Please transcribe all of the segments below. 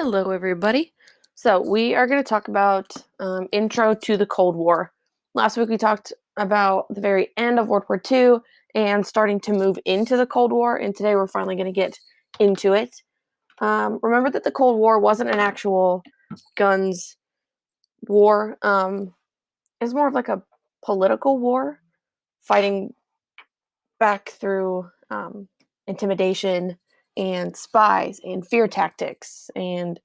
Hello, everybody. So, we are going to talk about intro to the Cold War. Last week, we talked about the very end of World War II and starting to move into the Cold War, and today we're finally going to get into it. Remember that the Cold War wasn't an actual guns war, it's more of like a political war, fighting back through intimidation and spies and fear tactics and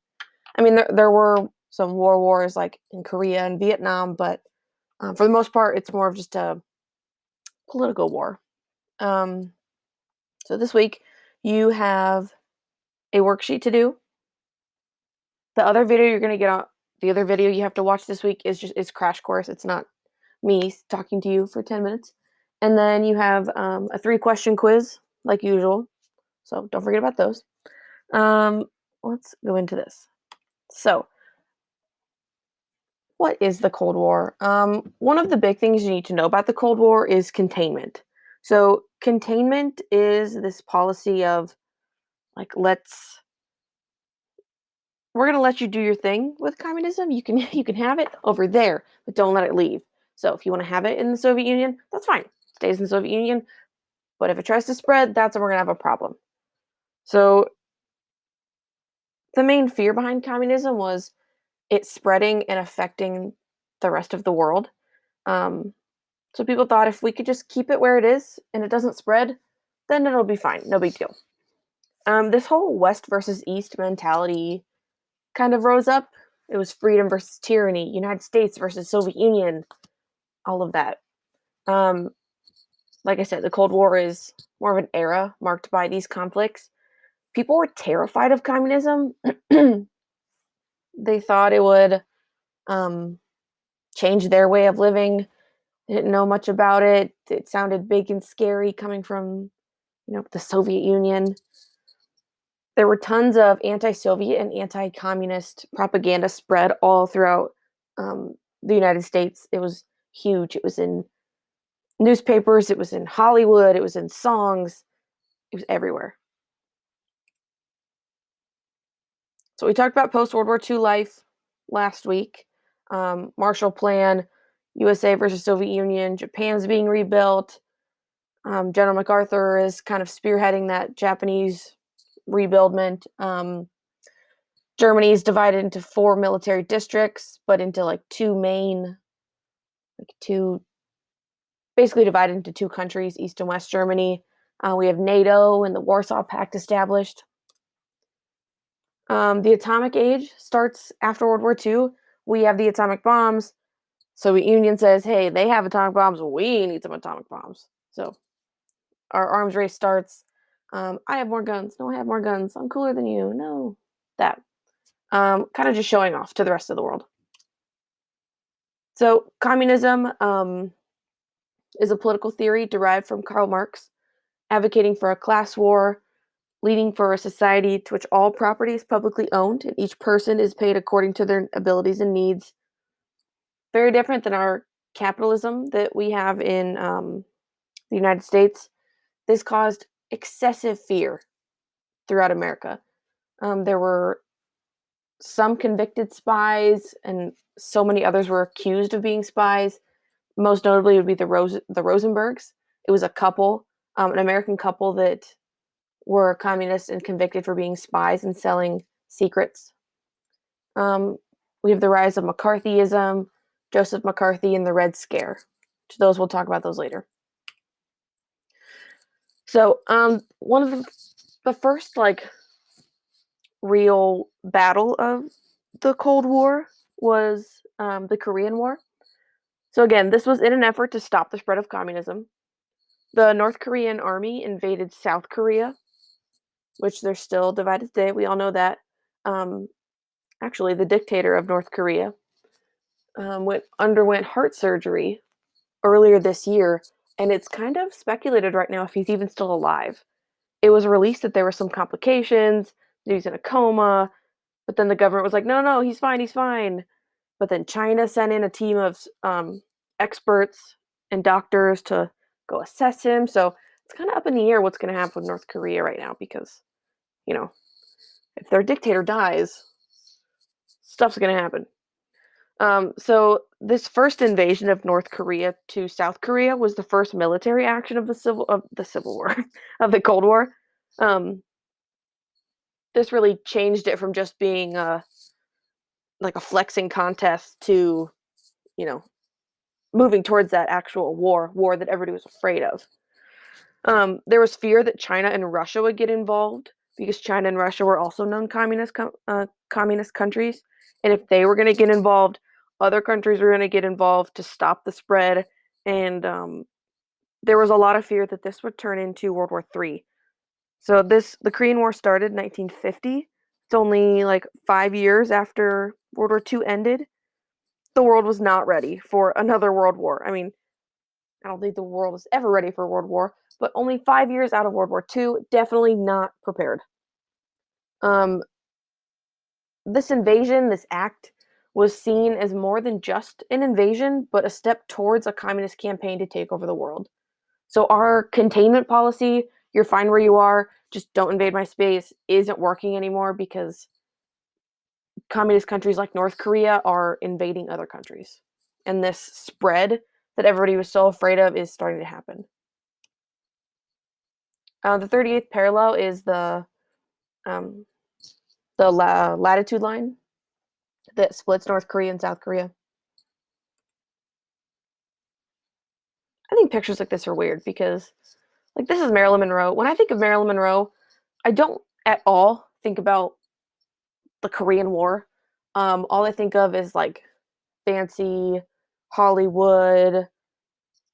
I mean, there were some wars like in Korea and Vietnam, but for the most part, it's more of just a political war. Um, so this week, you have a worksheet to do. The other video you're going to get on the other video you have to watch this week is Crash Course. It's not me talking to you for 10 minutes. And then you have a 3-question quiz like usual. So don't forget about those. Let's go into this. So, what is the Cold War? One of the big things you need to know about the Cold War is containment. So, containment is this policy of like, we're gonna let you do your thing with communism. You can you can have it over there, but don't let it leave. So, if you want to have it in the Soviet Union, that's fine. It stays in the Soviet Union. But if it tries to spread, that's when we're gonna have a problem. So, the main fear behind communism was it spreading and affecting the rest of the world. Um, So people thought if we could just keep it where it is and it doesn't spread, then it'll be fine. No big deal. This whole West versus East mentality kind of rose up. It was freedom versus tyranny, United States versus Soviet Union, all of that. Um, like I said, the Cold War is more of an era marked by these conflicts. People were terrified of communism. They thought it would um, change their way of living. They didn't know much about it. It sounded big and scary coming from the Soviet Union. There were tons of anti-Soviet and anti-communist propaganda spread all throughout the United States. It was huge. It was in newspapers. It was in Hollywood. It was in songs. It was everywhere. So we talked about post-World War II life last week. Marshall Plan, USA versus Soviet Union, Japan's being rebuilt. General MacArthur is kind of spearheading that Japanese rebuildment. Germany is divided into 4 military districts, but into like basically divided into 2 countries, East and West Germany. We have NATO and the Warsaw Pact established. The atomic age starts after World War II. We have the atomic bombs. Soviet Union says, hey, they have atomic bombs. We need some atomic bombs. So our arms race starts. I have more guns. No, I have more guns. I'm cooler than you. No, that. Kind of just showing off to the rest of the world. So communism is a political theory derived from Karl Marx, advocating for a class war, leading for a society to which all property is publicly owned and each person is paid according to their abilities and needs. Very different than our capitalism that we have in the United States. This caused excessive fear throughout America. There were some convicted spies, and so many others were accused of being spies. Most notably would be the Rosenbergs. It was a couple, an American couple that were communists and convicted for being spies and selling secrets. We have the rise of McCarthyism, Joseph McCarthy, and the Red Scare. To those, we'll talk about those later. So, one of the first real battle of the Cold War was the Korean War. So again, this was in an effort to stop the spread of communism. The North Korean army invaded South Korea, which they're still divided today. We all know that. Actually, the dictator of North Korea underwent heart surgery earlier this year, and it's kind of speculated right now if he's even still alive. It was released that there were some complications, that he's in a coma, but then the government was like, no, no, he's fine, he's fine. But then China sent in a team of experts and doctors to go assess him. So it's kind of up in the air what's going to happen with North Korea right now because, if their dictator dies, stuff's gonna happen. So this first invasion of North Korea to South Korea was the first military action of the Civil War of the Cold War. Um, this really changed it from just being like a flexing contest to, you know, moving towards that actual war that everybody was afraid of. There was fear that China and Russia would get involved because China and Russia were also known communist countries, and if they were going to get involved, other countries were going to get involved to stop the spread. And there was a lot of fear that this would turn into World War III. So the Korean War started in 1950. It's only like 5 years after World War II ended. The world was not ready for another world war. I mean, I don't think the world was ever ready for a world war, but only 5 years out of World War II, definitely not prepared. Um, this invasion, this act, was seen as more than just an invasion, but a step towards a communist campaign to take over the world. So our containment policy, you're fine where you are, just don't invade my space, isn't working anymore because communist countries like North Korea are invading other countries. And this spread that everybody was so afraid of is starting to happen. The 38th parallel is um, the latitude line that splits North Korea and South Korea. I think pictures like this are weird because, like, this is Marilyn Monroe. When I think of Marilyn Monroe, I don't at all think about the Korean War. All I think of is like fancy Hollywood.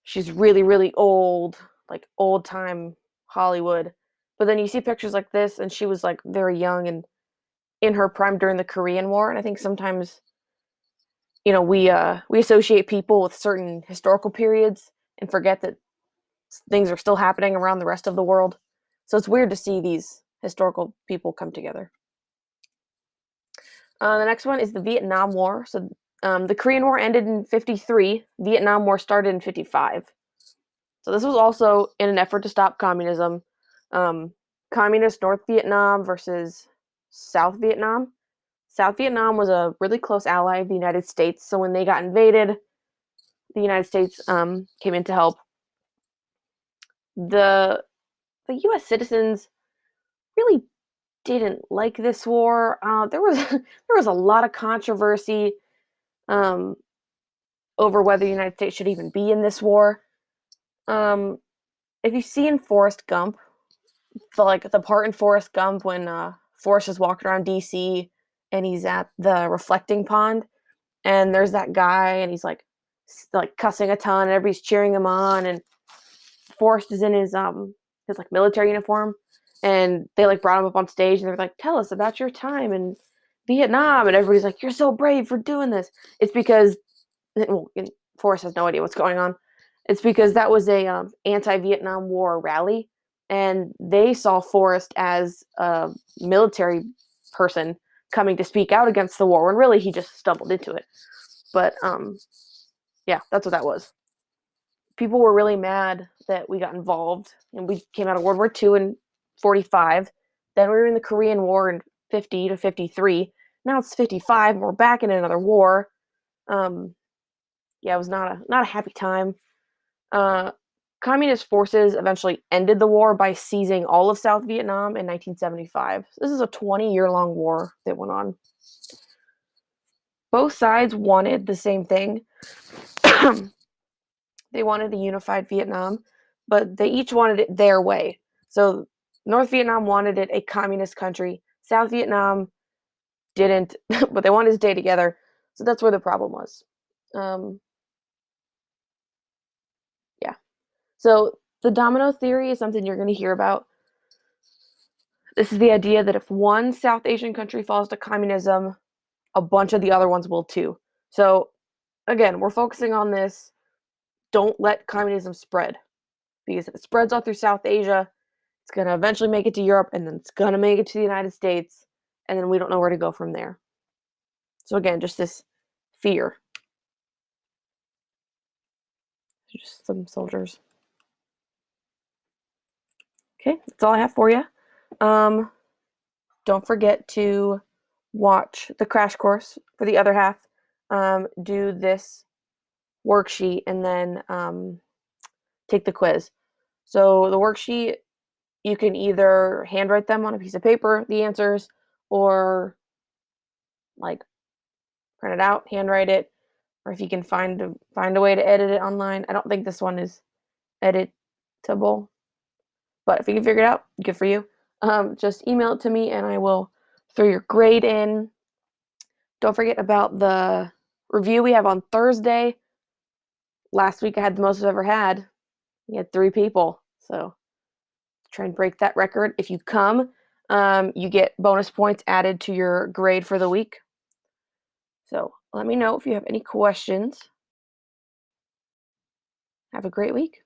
She's really, really old, like old time Hollywood. But then you see pictures like this, and she was like very young and in her prime during the Korean War. And I think sometimes, we associate people with certain historical periods and forget that things are still happening around the rest of the world. So it's weird to see these historical people come together. The next one is the Vietnam War. So the Korean War ended in 53. Vietnam War started in 55. So this was also in an effort to stop communism. Um, Communist North Vietnam versus South Vietnam. South Vietnam was a really close ally of the United States. So when they got invaded, the United States came in to help. The U.S. citizens really didn't like this war. There was there was a lot of controversy um, over whether the United States should even be in this war. Um, if you see in Forrest Gump, the part in Forrest Gump when Forrest is walking around D.C. and he's at the reflecting pond, and there's that guy, and he's like cussing a ton, and everybody's cheering him on, and Forrest is in his like military uniform, and they like brought him up on stage, and they're like, "Tell us about your time in Vietnam," and everybody's like, "You're so brave for doing this." It's because well, Forrest has no idea what's going on. It's because that was a anti-Vietnam War rally, and they saw Forrest as a military person coming to speak out against the war when really he just stumbled into it. But yeah, that's what that was. People were really mad that we got involved, and we came out of World War II in 45. Then we were in the Korean War in 50 to 53. Now it's 55, and we're back in another war. Um, yeah, it was not a happy time. Uh, Communist forces eventually ended the war by seizing all of South Vietnam in 1975. This is a 20-year-long war that went on. Both sides wanted the same thing. They wanted a unified Vietnam, but they each wanted it their way. So North Vietnam wanted it a communist country. South Vietnam didn't, but they wanted to stay together. So that's where the problem was. Um, yeah. So the domino theory is something you're going to hear about. This is the idea that if one South Asian country falls to communism, a bunch of the other ones will too. So again, we're focusing on this. Don't let communism spread, because if it spreads all through South Asia, it's going to eventually make it to Europe, and then it's going to make it to the United States, and then we don't know where to go from there. So again, just this fear. Just some soldiers. Okay, that's all I have for you. Don't forget to watch the crash course for the other half, do this worksheet, and then take the quiz. So the worksheet, you can either handwrite them on a piece of paper, the answers, or like print it out, handwrite it, or if you can find a way to edit it online. I don't think this one is editable, but if you can figure it out, good for you. Just email it to me and I will throw your grade in. Don't forget about the review we have on Thursday. Last week I had the most I've ever had. We had 3 people, so try and break that record. If you come, you get bonus points added to your grade for the week. So let me know if you have any questions. Have a great week.